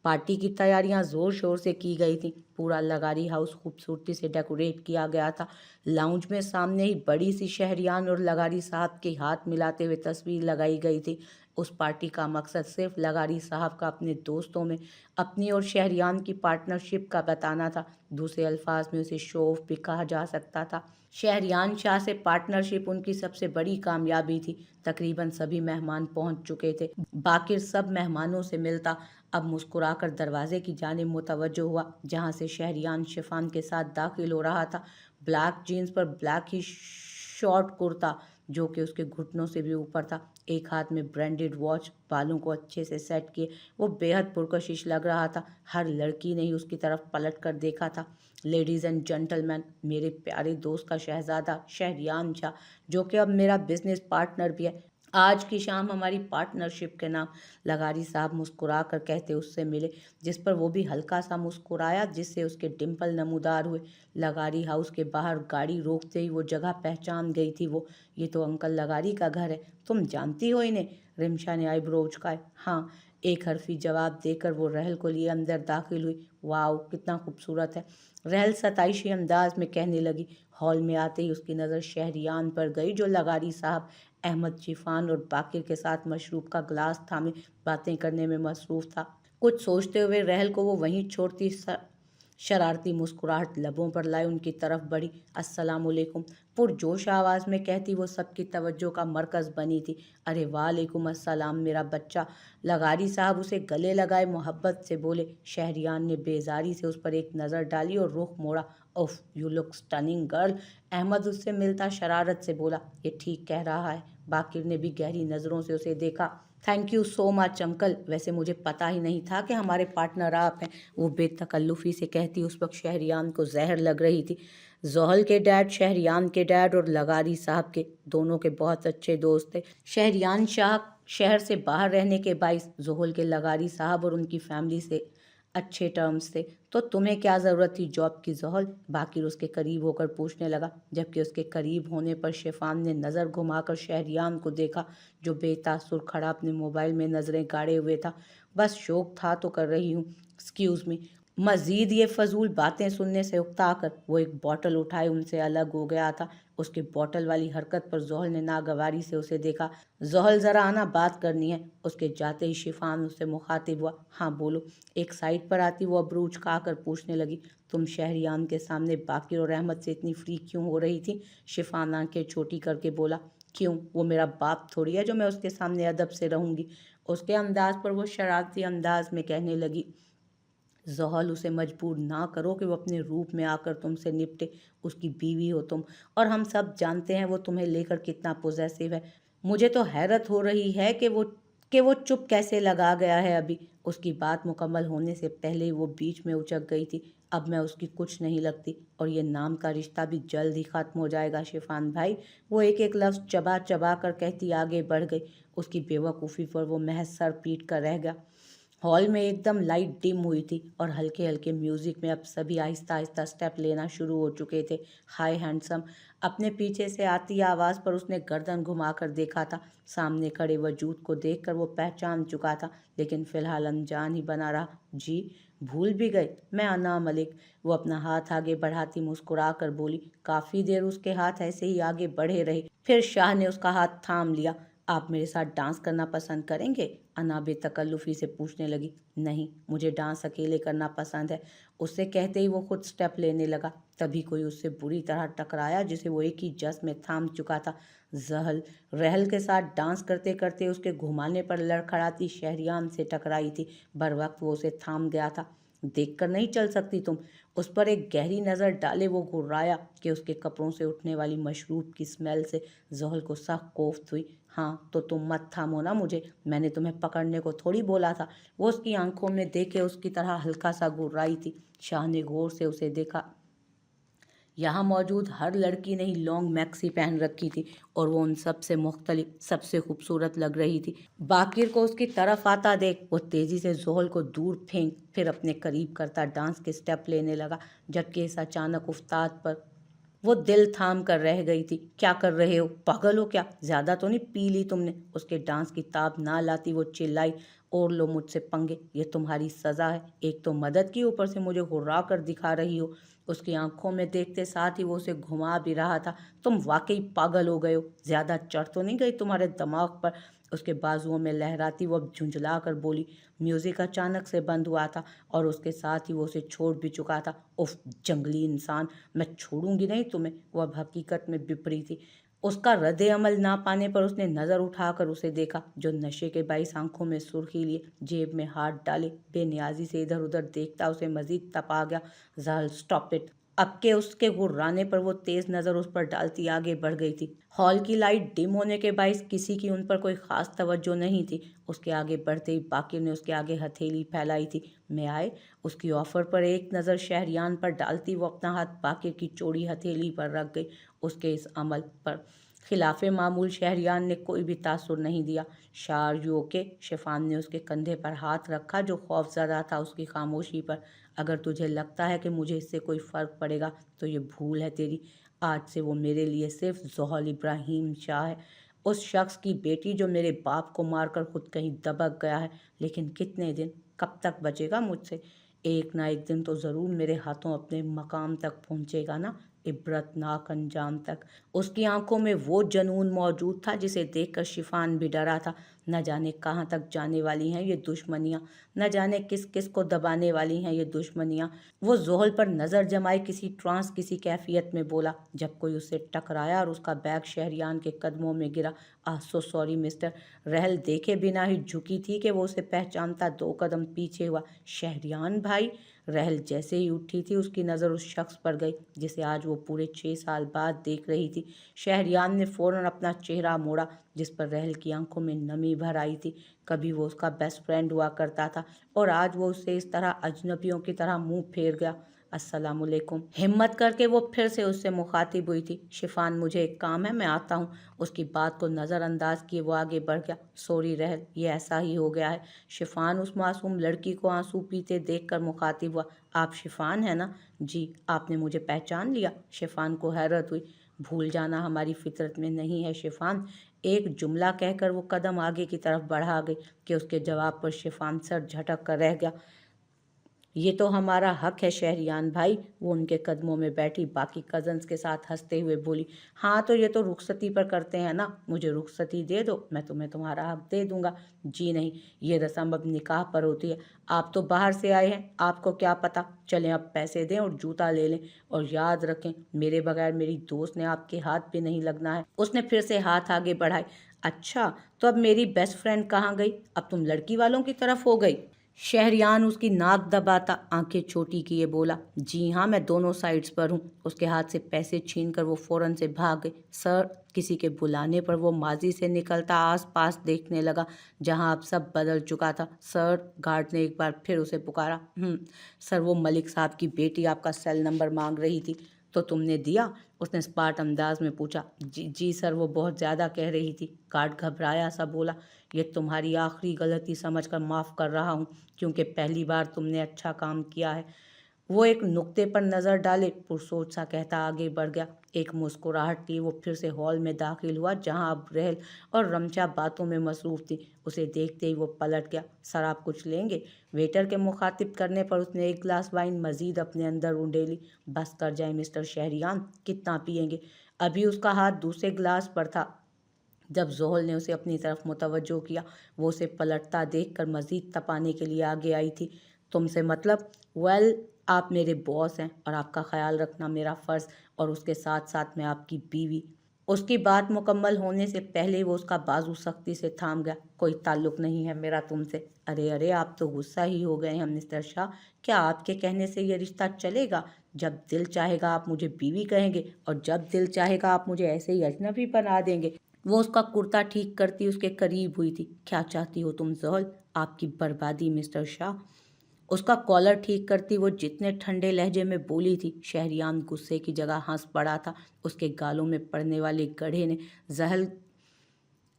Party की तैयारियां जोर शोर से की गई थी। पूरा लगारी हाउस खूबसूरती से डेकोरेट किया गया था। लाउंज में सामने ही बड़ी सी शहरियान और लगारी साहब के हाथ मिलाते हुए तस्वीर लगाई गई थी। उस पार्टी का मकसद सिर्फ लगारी साहब का अपने दोस्तों में अपनी और शहरियान की पार्टनरशिप का बताना था। दूसरे अल्फाज में उसे शो ऑफ भी कहा जा सकता था। शहरियान शाह से पार्टनरशिप उनकी सबसे बड़ी कामयाबी थी। तकरीबन सभी मेहमान पहुंच चुके थे। बाकिर सब मेहमानों से मिलता अब मुस्कुराकर दरवाजे की जानिब मुतवज्जो हुआ, जहां से शहरियान शिफान के साथ दाखिल हो रहा था। ब्लैक जीन्स पर ब्लैक ही शॉर्ट कुर्ता जो कि उसके घुटनों से भी ऊपर था। एक हाथ में ब्रांडेड वॉच, बालों को अच्छे से सेट किए वो बेहद पुरकशिश लग रहा था। हर लड़की ने ही उसकी तरफ पलट कर देखा था। लेडीज़ एंड जेंटलमैन, मेरे प्यारे दोस्त का शहजादा शहरियान शाह, जो कि अब मेरा बिजनेस पार्टनर भी है। आज की शाम हमारी पार्टनरशिप के नाम लगारी साहब मुस्कुरा कर कहते उससे मिले, जिस पर वो भी हल्का सा मुस्कुराया, जिससे उसके डिम्पल नमूदार हुए। लगारी हाउस के बाहर गाड़ी रोकते ही वो जगह पहचान गई थी वो। ये तो अंकल लगारी का घर है, तुम जानती हो इन्हें? रिमशा ने आईब्रो उचकाए। हाँ, एक हरफी जवाब देकर वो रहल को लिए अंदर दाखिल हुई। वाओ, कितना खूबसूरत है, रहल सताइशी अंदाज में कहने लगी। हॉल में आते ही उसकी नज़र शहरियान पर गई, जो लगारी साहब अहमद शिफान और बाकिर के साथ मशरूब का ग्लास थामे बातें करने में मसरूफ था। कुछ सोचते हुए रहल को वो वहीं छोड़ती शरारती मुस्कुराहट लबों पर लाए उनकी तरफ बढ़ी। अस्सलामुअलैकुम, पुरजोश आवाज़ में कहती वो सबकी तवज्जो का मरकज़ बनी थी। अरे वालेकुम अस्सलाम मेरा बच्चा। लगारी साहब उसे गले लगाए मोहब्बत से बोले। शहरियान ने बेजारी से उस पर एक नज़र डाली और रुख मोड़ा। उफ, you look stunning girl, Ahmed उससे मिलता शरारत से बोला। ये ठीक कह रहा है। बाकिर ने भी गहरी नज़रों से उसे देखा। Thank you so much uncle, वैसे मुझे पता ही नहीं था कि हमारे पार्टनर आप हैं, वो बेतकल्लुफ़ी से कहती। उस वक्त शहरियान को जहर लग रही थी। जोहल के डैड, शहरियान के डैड और लगारी साहब के दोनों के बहुत अच्छे दोस्त थे। शहरियान शाह शहर से बाहर रहने के बाइस जोहल के लगारी साहब और उनकी फैमिली से अच्छे टर्म्स थे। तो तुम्हें क्या ज़रूरत थी जॉब की जोहल? बाकिर उसके करीब होकर पूछने लगा, जबकि उसके करीब होने पर शिफान ने नज़र घुमाकर शहरियान को देखा, जो बेतासुर खड़ा अपने मोबाइल में नज़रें गाड़े हुए था। बस शौक था तो कर रही हूँ, एक्सक्यूज़ मी। मज़ीद ये फजूल बातें सुनने से उकता कर वो एक बॉटल उठाए उनसे अलग हो गया था। उसके बॉटल वाली हरकत पर जोहल ने नागवारी से उसे देखा। जोहल, ज़रा आना, बात करनी है। उसके जाते ही शिफान उससे मुखातिब हुआ। हाँ बोलो। एक साइड पर आती वो अबरू उचका कर पूछने लगी, तुम शहरियान के सामने बाकिर और अहमद से इतनी फ्री क्यों हो रही थी? शिफान आंखें छोटी करके बोला, क्यों, वो मेरा बाप थोड़ी है जो मैं उसके सामने अदब से रहूंगी। उसके अंदाज पर वो शरारती अंदाज में कहने लगी, जोहल, उसे मजबूर ना करो कि वो अपने रूप में आकर तुमसे निपटे। उसकी बीवी हो तुम, और हम सब जानते हैं वो तुम्हें लेकर कितना पोजेसिव है। मुझे तो हैरत हो रही है कि वो चुप कैसे लगा गया है अभी। उसकी बात मुकम्मल होने से पहले ही वो बीच में उचक गई थी। अब मैं उसकी कुछ नहीं लगती, और ये नाम का रिश्ता भी जल्द ही ख़त्म हो जाएगा शिफान भाई। वो एक एक लफ्ज़ चबा चबा कर कहती आगे बढ़ गई। उसकी बेवकूफ़ी पर वो महज सर पीट कर रह गया। हॉल में एकदम लाइट डिम हुई थी और हल्के हल्के म्यूजिक में अब सभी आहिस्ता आहिस्ता स्टेप लेना शुरू हो चुके थे। हाय हैंडसम, अपने पीछे से आती आवाज़ पर उसने गर्दन घुमाकर देखा था। सामने खड़े वजूद को देखकर वो पहचान चुका था, लेकिन फिलहाल अनजान ही बना रहा। जी, भूल भी गए, मैं अना मलिक। वो अपना हाथ आगे बढ़ाती मुस्कुरा कर बोली। काफ़ी देर उसके हाथ ऐसे ही आगे बढ़े रहे, फिर शाह ने उसका हाथ थाम लिया। आप मेरे साथ डांस करना पसंद करेंगे? अना बेतकल्लुफ़ी से पूछने लगी। नहीं, मुझे डांस अकेले करना पसंद है। उससे कहते ही वो खुद स्टेप लेने लगा। तभी कोई उससे बुरी तरह टकराया, जिसे वो एक ही जस में थाम चुका था। जहल रहल के साथ डांस करते करते उसके घुमाने पर लड़खड़ाती शहरियान से टकराई थी। बर वक्त वो उसे थाम गया था। देख कर नहीं चल सकती तुम? उस पर एक गहरी नज़र डाले वो घुर्राया कि उसके कपड़ों से उठने वाली मशरूब की स्मेल से जहल को सख्त कोफ्त हुई। हाँ तो तुम मत थामो ना मुझे, मैंने तुम्हें पकड़ने को थोड़ी बोला था। वो उसकी आंखों में देखे उसकी तरह हल्का सा घुर्राई थी। शाह ने गौर से उसे देखा। यहाँ मौजूद हर लड़की ने ही लॉन्ग मैक्सी पहन रखी थी, और वो उन सब से मुख्तलिफ सबसे खूबसूरत लग रही थी। बाकिर को उसकी तरफ आता देख वो तेज़ी से जोहल को दूर फेंक फिर अपने करीब करता डांस के स्टेप लेने लगा, जबकि इस अचानक उस्ताद पर वो दिल थाम कर रह गई थी। क्या कर रहे हो, पागल हो क्या, ज़्यादा तो नहीं पी ली तुमने? उसके डांस की ताब ना लाती वो चिल्लाई, और लो मुझसे पंगे, ये तुम्हारी सज़ा है। एक तो मदद की, ऊपर से मुझे हुर्रा कर दिखा रही हो। उसकी आंखों में देखते साथ ही वो उसे घुमा भी रहा था। तुम वाकई पागल हो गए हो, ज़्यादा चढ़ तो नहीं गई तुम्हारे दिमाग पर? उसके बाजुओं में लहराती वो अब झुंझला कर बोली। म्यूज़िक अचानक से बंद हुआ था और उसके साथ ही वो उसे छोड़ भी चुका था। उफ, जंगली इंसान, मैं छोड़ूंगी नहीं तुम्हें। वो अब हकीकत में बिपरी थी। उसका रद्द अमल ना पाने पर उसने नज़र उठाकर उसे देखा, जो नशे के बाईस आंखों में सुर्खी लिए, जेब में हाथ डाले, बेनियाजी से इधर उधर देखता उसे मजीद तपा गया। ज़ाल, स्टॉप इट। अब के उसके गुर्राने पर वो तेज नज़र उस पर डालती आगे बढ़ गई थी। हॉल की लाइट डिम होने के बाईस किसी की उन पर कोई खास तवज्जो नहीं थी। उसके आगे बढ़ते ही बाकी ने उसके आगे हथेली फैलाई थी। मैं आए? उसकी ऑफर पर एक नज़र शहरियान पर डालती वो अपना हाथ बाकी की चौड़ी हथेली पर रख गई। उसके इस अमल पर खिलाफे मामूल शहरियान ने कोई भी तासुर नहीं दिया। शार यू ओके? शिफान ने उसके कंधे पर हाथ रखा, जो खौफजदा था उसकी खामोशी पर। अगर तुझे लगता है कि मुझे इससे कोई फ़र्क पड़ेगा तो ये भूल है तेरी। आज से वो मेरे लिए सिर्फ ज़ोहल इब्राहिम शाह है, उस शख्स की बेटी जो मेरे बाप को मारकर खुद कहीं दबक गया है। लेकिन कितने दिन, कब तक बचेगा मुझसे? एक ना एक दिन तो ज़रूर मेरे हाथों अपने मकाम तक पहुँचेगा ना, इबरतनाक अंजाम तक। उसकी आंखों में वो जनून मौजूद था जिसे देखकर शिफान भी डरा था। न जाने कहाँ तक जाने वाली हैं ये दुश्मनियाँ, न जाने किस किस को दबाने वाली हैं ये दुश्मनियाँ। वो जोहल पर नज़र जमाए किसी ट्रांस किसी कैफियत में बोला, जब कोई उससे टकराया और उसका बैग शहरियान के कदमों में गिरा। आह सो सॉरी मिस्टर। रहल देखे बिना ही झुकी थी कि वो उसे पहचानता दो कदम पीछे हुआ। शहरियान भाई? रहल जैसे ही उठी थी उसकी नज़र उस शख्स पर गई जिसे आज वो पूरे 6 साल बाद देख रही थी। शहरियान ने फ़ौरन अपना चेहरा मोड़ा, जिस पर रहल की आंखों में नमी भर आई थी। कभी वो उसका बेस्ट फ्रेंड हुआ करता था और आज वो उससे इस तरह अजनबियों की तरह मुंह फेर गया। अस्सलामुअलैकुम। हिम्मत करके वो फिर से उससे मुखातिब हुई थी। शिफान, मुझे एक काम है, मैं आता हूँ। उसकी बात को नज़रअंदाज किए वो आगे बढ़ गया। सॉरी रहल, ये ऐसा ही हो गया है। शिफान उस मासूम लड़की को आंसू पीते देखकर मुखातिब हुआ। आप शिफान है ना? जी। आपने मुझे पहचान लिया? शिफान को हैरत हुई। भूल जाना हमारी फितरत में नहीं है शिफान। एक जुमला कहकर वो कदम आगे की तरफ बढ़ा गई कि उसके जवाब पर शिफान सर झटक कर रह गया। ये तो हमारा हक है शहरियान भाई। वो उनके कदमों में बैठी बाकी कजन्स के साथ हंसते हुए बोली। हाँ तो ये तो रुखसती पर करते हैं ना, मुझे रुखसती दे दो, मैं तुम्हें तुम्हारा हक दे दूंगा। जी नहीं, ये रस्म अब निकाह पर होती है। आप तो बाहर से आए हैं, आपको क्या पता। चलें अब पैसे दें और जूता ले लें, और याद रखें मेरे बगैर मेरी दोस्त ने आपके हाथ भी नहीं लगना है। उसने फिर से हाथ आगे बढ़ाए। अच्छा, तो अब मेरी बेस्ट फ्रेंड कहाँ गई? अब तुम लड़की वालों की तरफ हो गई? शहरियान उसकी नाक दबाता आंखें छोटी किए बोला, जी हाँ, मैं दोनों साइड्स पर हूँ। उसके हाथ से पैसे छीनकर वो फौरन से भाग गई। सर, किसी के बुलाने पर वो माजी से निकलता आस पास देखने लगा, जहाँ अब सब बदल चुका था। सर, गार्ड ने एक बार फिर उसे पुकारा। सर, वो मलिक साहब की बेटी आपका सेल नंबर मांग रही थी, तो तुमने दिया? उसने स्पार्ट अंदाज में पूछा। जी जी सर, वो बहुत ज़्यादा कह रही थी। गार्ड घबराया सा बोला, ये तुम्हारी आखिरी गलती समझकर माफ़ कर रहा हूँ, क्योंकि पहली बार तुमने अच्छा काम किया है। वो एक नुक्ते पर नज़र डाले पुरसोच सा कहता आगे बढ़ गया। एक मुस्कुराहट लिए वो फिर से हॉल में दाखिल हुआ, जहां अब रहल और रमचा बातों में मसरूफ़ थी। उसे देखते ही वो पलट गया। सर, आप कुछ लेंगे? वेटर के मुखातिब करने पर उसने एक गिलास वाइन मजीद अपने अंदर उंडेली। बस कर जाए मिस्टर शहरियान, कितना पियेंगे? अभी उसका हाथ दूसरे गिलास पर था जब जोहल ने उसे अपनी तरफ मुतवज्जो किया। वो उसे पलटता देखकर मजीद तपाने के लिए आगे आई थी। तुमसे मतलब? वेल, आप मेरे बॉस हैं और आपका ख्याल रखना मेरा फ़र्ज़, और उसके साथ साथ मैं आपकी बीवी। उसकी बात मुकम्मल होने से पहले वो उसका बाजू सख्ती से थाम गया। कोई ताल्लुक़ नहीं है मेरा तुमसे। अरे अरे, आप तो गुस्सा ही हो गए हैं मिस्टर शाह। क्या आपके कहने से ये रिश्ता चलेगा? जब दिल चाहेगा आप मुझे बीवी कहेंगे, और जब दिल चाहेगा आप मुझे ऐसे ही अजनबी बना देंगे। वो उसका कुर्ता ठीक करती उसके करीब हुई थी। क्या चाहती हो तुम जोहल? आपकी बर्बादी मिस्टर शाह। उसका कॉलर ठीक करती वो जितने ठंडे लहजे में बोली थी, शहरियान गुस्से की जगह हंस पड़ा था। उसके गालों में पड़ने वाले गड्ढे ने जहल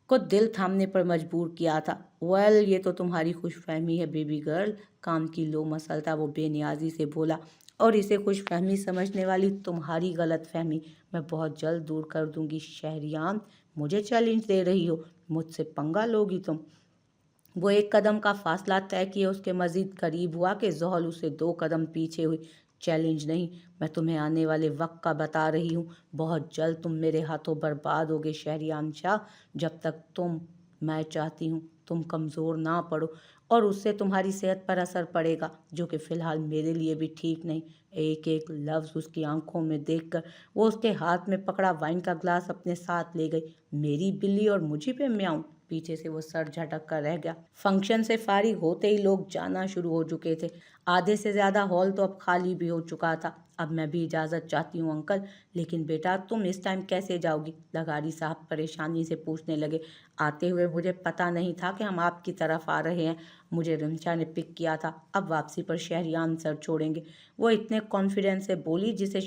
को दिल थामने पर मजबूर किया था। वेल, ये तो तुम्हारी खुशफहमी है बेबी गर्ल। काम की लो मसलता वो बेनियाजी से बोला, और इसे खुशफहमी समझने वाली तुम्हारी गलत फहमी मैं बहुत जल्द दूर कर दूंगी। शहरियान, मुझे चैलेंज दे रही हो? मुझसे पंगा लोगी तुम? वो एक कदम का फासला तय किए उसके मजीद करीब हुआ कि ज़ोहल उसे 2 कदम पीछे हुई। चैलेंज नहीं, मैं तुम्हें आने वाले वक्त का बता रही हूँ। बहुत जल्द तुम मेरे हाथों बर्बाद होगे शहरियान शाह। जब तक मैं चाहती हूँ तुम कमज़ोर ना पड़ो, और उससे तुम्हारी सेहत पर असर पड़ेगा, जो कि फ़िलहाल मेरे लिए भी ठीक नहीं। एक एक लफ्ज़ उसकी आंखों में देखकर वो उसके हाथ में पकड़ा वाइन का ग्लास अपने साथ ले गई। मेरी बिल्ली और मुझी पे म्याऊं। पीछे से वो सर झटक कर रह गया। फंक्शन से फारिग होते ही लोग जाना शुरू हो चुके थे। आधे से ज़्यादा हॉल तो अब खाली भी हो चुका था। अब मैं भी इजाज़त चाहती हूँ अंकल। लेकिन बेटा, तुम इस टाइम कैसे जाओगी? लगारी साहब परेशानी से पूछने लगे। आते हुए मुझे पता नहीं था कि हम आपकी तरफ आ रहे हैं। मुझे रिंचा ने पिक किया था। अब वापसी पर शहरियान सर छोड़ेंगे। वो इतने कॉन्फिडेंस से बोली जैसे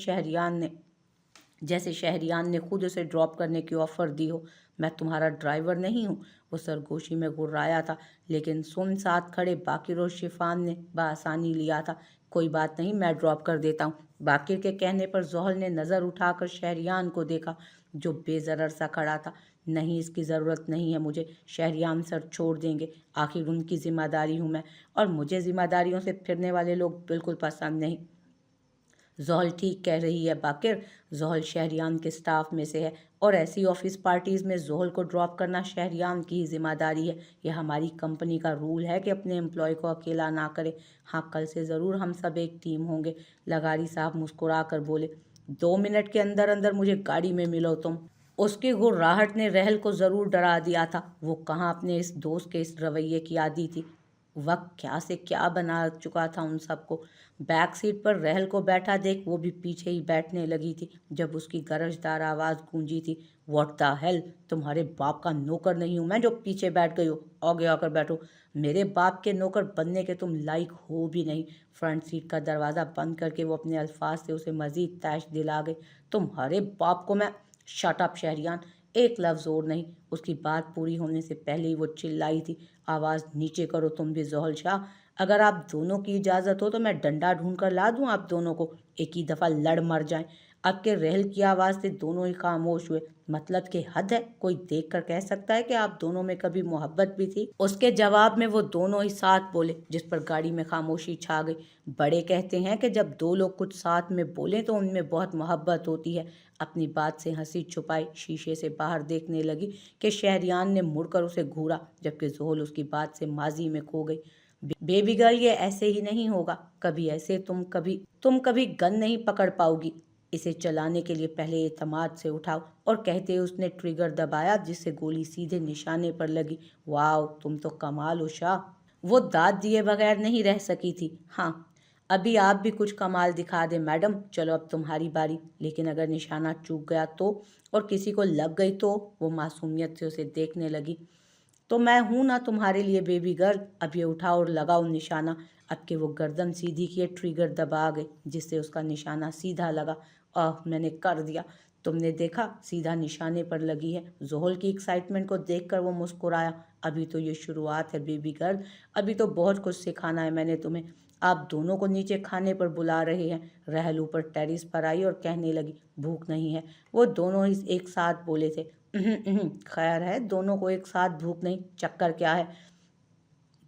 शहरियान ने खुद उसे ड्रॉप करने की ऑफ़र दी हो। मैं तुम्हारा ड्राइवर नहीं हूँ। वो सरगोशी में घुर्राया था, लेकिन सुन साथ खड़े बाकिर और शिफान ने बआसानी लिया था। कोई बात नहीं, मैं ड्रॉप कर देता हूँ। बाकिर के कहने पर ज़ोहल ने नज़र उठाकर शहरियान को देखा, जो बेज़रर सा खड़ा था। नहीं, इसकी ज़रूरत नहीं है मुझे। शहरियान सर छोड़ देंगे। आखिर उनकी ज़िम्मेदारी हूँ मैं, और मुझे ज़िम्मेदारियों से फिरने वाले लोग बिल्कुल पसंद नहीं। ज़ोहल ठीक कह रही है बाकिर। ज़ोहल शहरियान के स्टाफ में से है, और ऐसी ऑफिस पार्टीज़ में ज़ोहल को ड्रॉप करना शहरियान की ही जिम्मेदारी है। यह हमारी कंपनी का रूल है कि अपने एम्प्लॉय को अकेला ना करें। हाँ, कल से ज़रूर हम सब एक टीम होंगे। लगारी साहब मुस्कुरा कर बोले। 2 मिनट के अंदर अंदर मुझे गाड़ी में मिलो तुम। उसकी गुर्राहट ने रहल को ज़रूर डरा दिया था। वो कहाँ अपने इस दोस्त के इस रवैये की आदी थी। वक्त क्या से क्या बना चुका था उन सबको। बैक सीट पर रहल को बैठा देख वो भी पीछे ही बैठने लगी थी जब उसकी गरजदार आवाज़ गूंजी थी। What the hell! तुम्हारे बाप का नौकर नहीं हूँ मैं जो पीछे बैठ गई हो। आगे आकर बैठो। मेरे बाप के नौकर बनने के तुम लायक हो भी नहीं। फ्रंट सीट का दरवाज़ा बंद करके वो अपने अल्फाज से उसे मजीद तैश दिला गई। तुम्हारे बाप को मैं। Shut up Shehriyan! एक लफ्ज़ और नहीं। उसकी बात पूरी होने से पहले ही वो चिल्लाई थी। आवाज़ नीचे करो तुम भी ज़ोहल शाह। अगर आप दोनों की इजाज़त हो तो मैं डंडा ढूंढ कर ला दूं आप दोनों को। एक ही दफ़ा लड़ मर जाएं। अब के रहल की आवाज़ से दोनों ही खामोश हुए। मतलब कि हद है, कोई देख कर कह सकता है कि आप दोनों में कभी मोहब्बत भी थी? उसके जवाब में वो दोनों ही साथ बोले, जिस पर गाड़ी में खामोशी छा गई। बड़े कहते हैं कि जब दो लोग कुछ साथ में बोलें तो उनमें बहुत मोहब्बत होती है। अपनी बात से हंसी छुपाई शीशे से बाहर देखने लगी कि शहरियान ने मुड़कर उसे घूरा, जबकि ज़ोहल उसकी बात से माजी में खो गई। बेबी गर्ल, ये ऐसे ही नहीं होगा कभी ऐसे। तुम कभी गन नहीं पकड़ पाओगी। इसे चलाने के लिए पहले एतमाद से उठाओ। और कहते ही उसने ट्रिगर दबाया, जिससे गोली सीधे निशाने पर लगी। वाह, तुम तो कमाल हो शाह! वो दाद दिए बगैर नहीं रह सकी थी। हाँ, अभी आप भी कुछ कमाल दिखा दे मैडम। चलो अब तुम्हारी बारी। लेकिन अगर निशाना चूक गया तो, और किसी को लग गई तो? वो मासूमियत से उसे देखने लगी। तो मैं हूं ना तुम्हारे लिए बेबी गर्ल। अब ये उठाओ और लगाओ निशाना। अब के वो गर्दन सीधी किए ट्रिगर दबा गई, जिससे उसका निशाना सीधा लगा। मैंने कर दिया। तुमने देखा, सीधा निशाने पर लगी है। जोहल की एक्साइटमेंट को देखकर वो मुस्कुराया। अभी तो ये शुरुआत है बेबी गर्ल। अभी तो बहुत कुछ सिखाना है मैंने तुम्हें। आप दोनों को नीचे खाने पर बुला रहे हैं। रहल ऊपर टेरिस पर आई और कहने लगी, भूख नहीं है? वो दोनों ही एक साथ बोले थे। खैर है, दोनों को एक साथ भूख नहीं, चक्कर क्या है?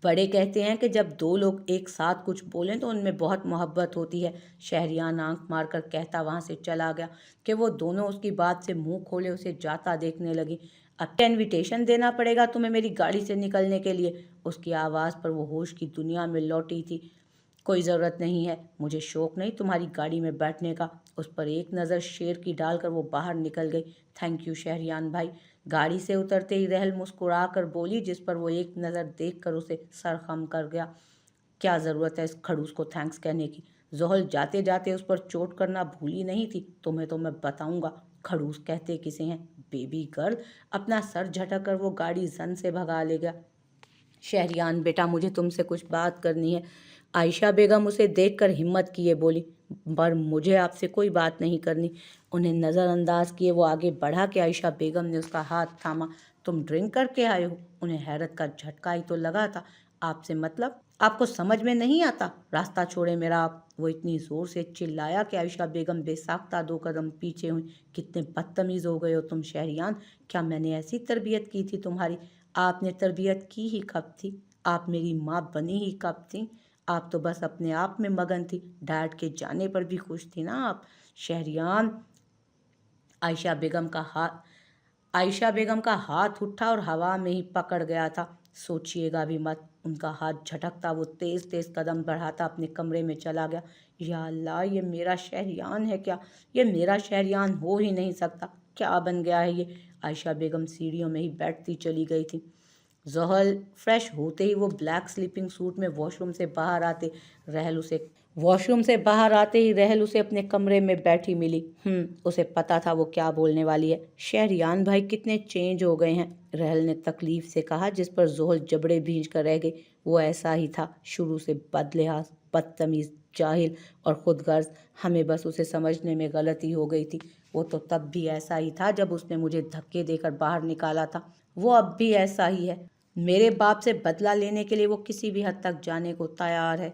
बड़े कहते हैं कि जब दो लोग एक साथ कुछ बोलें तो उनमें बहुत मोहब्बत होती है। शहरियान आंख मारकर कहता वहां से चला गया कि वो दोनों उसकी बात से मुंह खोले उसे जाता देखने लगी। अब क्या इनविटेशन देना पड़ेगा तुम्हें मेरी गाड़ी से निकलने के लिए? उसकी आवाज़ पर वो होश की दुनिया में लौटी थी। कोई ज़रूरत नहीं है, मुझे शौक नहीं तुम्हारी गाड़ी में बैठने का। उस पर एक नज़र शेर की डालकर वो बाहर निकल गई। थैंक यू शहरियान भाई। गाड़ी से उतरते ही रहल मुस्कुरा कर बोली, जिस पर वो एक नज़र देख कर उसे सर खम कर गया। क्या ज़रूरत है इस खड़ूस को थैंक्स कहने की? जोहल जाते जाते उस पर चोट करना भूली नहीं थी। तुम्हें तो मैं बताऊंगा खड़ूस कहते किसे हैं। Baby girl! अपना सर झटक कर वो गाड़ी जन से भगा ले गया। शहरियान बेटा, मुझे तुमसे कुछ बात करनी है। आयशा बेगम उसे देखकर हिम्मत किए बोली, पर मुझे आपसे कोई बात नहीं करनी। उन्हें नज़रअंदाज किए वो आगे बढ़ा कि आयशा बेगम ने उसका हाथ थामा। तुम ड्रिंक करके आए हो? उन्हें हैरत का झटका ही तो लगा था। आपसे मतलब? आपको समझ में नहीं आता? रास्ता छोड़े मेरा आप। वो इतनी ज़ोर से चिल्लाया कि आयशा बेगम बेसाख्ता 2 कदम पीछे हुई। कितने बदतमीज़ हो गए हो तुम शहरियान। क्या मैंने ऐसी तरबियत की थी तुम्हारी? आपने तरबियत की ही कब थी? आप मेरी माँ बनी ही कब थी? आप तो बस अपने आप में मगन थी। डैड के जाने पर भी खुश थी ना आप। शहरियान। आयशा बेगम का हाथ आयशा बेगम का हाथ उठा और हवा में ही पकड़ गया था। सोचिएगा भी मत। उनका हाथ झटकता वो तेज तेज कदम बढ़ाता अपने कमरे में चला गया। या अल्लाह, ये मेरा शहरियान है क्या? ये मेरा शहरियान हो ही नहीं सकता। क्या बन गया है ये? आयशा बेगम सीढ़ियों में ही बैठती चली गई थी। ज़ोहल फ्रेश होते ही वो ब्लैक स्लीपिंग सूट में वॉशरूम से बाहर आते ही रहल उसे अपने कमरे में बैठी मिली। उसे पता था वो क्या बोलने वाली है। शहरियान भाई कितने चेंज हो गए हैं, रहल ने तकलीफ से कहा, जिस पर ज़ोहल जबड़े भींच कर रह गई। वो ऐसा ही था, शुरू से बदलिहाज, बदतमीज़, जाहिल और खुदगर्ज। हमें बस उसे समझने में गलती हो गई थी। वो तो तब भी ऐसा ही था जब उसने मुझे धक्के देकर बाहर निकाला था। वो अब भी ऐसा ही है। मेरे बाप से बदला लेने के लिए वो किसी भी हद तक जाने को तैयार है।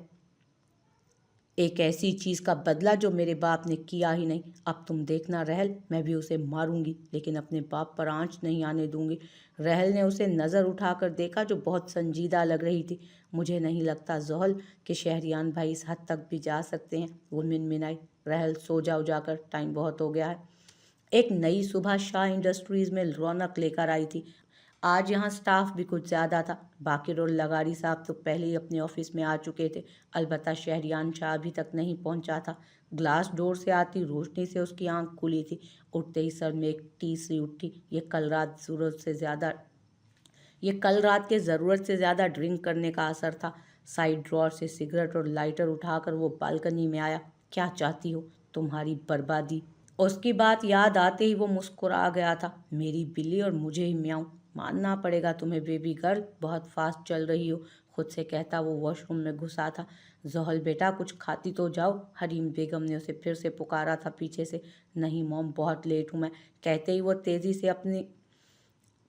एक ऐसी चीज़ का बदला जो मेरे बाप ने किया ही नहीं। अब तुम देखना रहल, मैं भी उसे मारूंगी, लेकिन अपने बाप पर आंच नहीं आने दूंगी। रहल ने उसे नज़र उठाकर देखा जो बहुत संजीदा लग रही थी। मुझे नहीं लगता ज़ोहल कि शहरियान भाई इस हद तक भी जा सकते हैं। वो मिनमिनाई। रहल, सो जाओ जाकर, टाइम बहुत हो गया है। एक नई सुबह शाह इंडस्ट्रीज़ में रौनक लेकर आई थी। आज यहाँ स्टाफ भी कुछ ज़्यादा था। बाकिर और लगारी साहब तो पहले ही अपने ऑफिस में आ चुके थे। अलबत्ता शहरियान शाह अभी तक नहीं पहुँचा था। ग्लास डोर से आती रोशनी से उसकी आंख खुली थी। उठते ही सर में एक टीस सी उठी। ये कल रात के ज़रूरत से ज़्यादा ड्रिंक करने का असर था। साइड ड्रॉर से सिगरेट और लाइटर उठाकर वो बालकनी में आया। क्या चाहती हो? तुम्हारी बर्बादी। उसकी बात याद आते ही वो मुस्कुरा गया था। मेरी बिल्ली और मुझे ही म्याऊं। मानना पड़ेगा तुम्हें बेबी गर्ल, बहुत फास्ट चल रही हो। खुद से कहता वो वॉशरूम में घुसा था। ज़ोहल बेटा, कुछ खाती तो जाओ। हरीम बेगम ने उसे फिर से पुकारा था पीछे से। नहीं मॉम, बहुत लेट हूँ मैं, कहते ही वो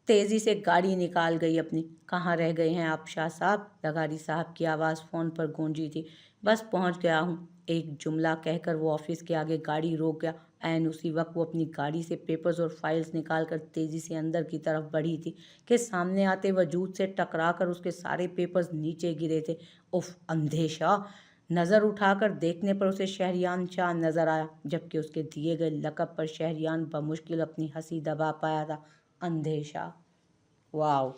तेजी से गाड़ी निकाल गई अपनी। कहाँ रह गए हैं आप शाह साहब? लगारी साहब की आवाज़ फ़ोन पर गूंजी थी। बस पहुँच गया हूँ, एक जुमला कहकर वो ऑफिस के आगे गाड़ी रोक गया। ऐन उसी वक्त वो अपनी गाड़ी से पेपर्स और फाइल्स निकालकर तेज़ी से अंदर की तरफ बढ़ी थी कि सामने आते वजूद से टकराकर उसके सारे पेपर्स नीचे गिरे थे। उफ, अंधे शाह। नज़र उठाकर देखने पर उसे शहरियान शाह नज़र आया, जबकि उसके दिए गए लक़ब पर शहरियान बमुश्किल अपनी हंसी दबा पाया था। अंधे शाह। वाओ।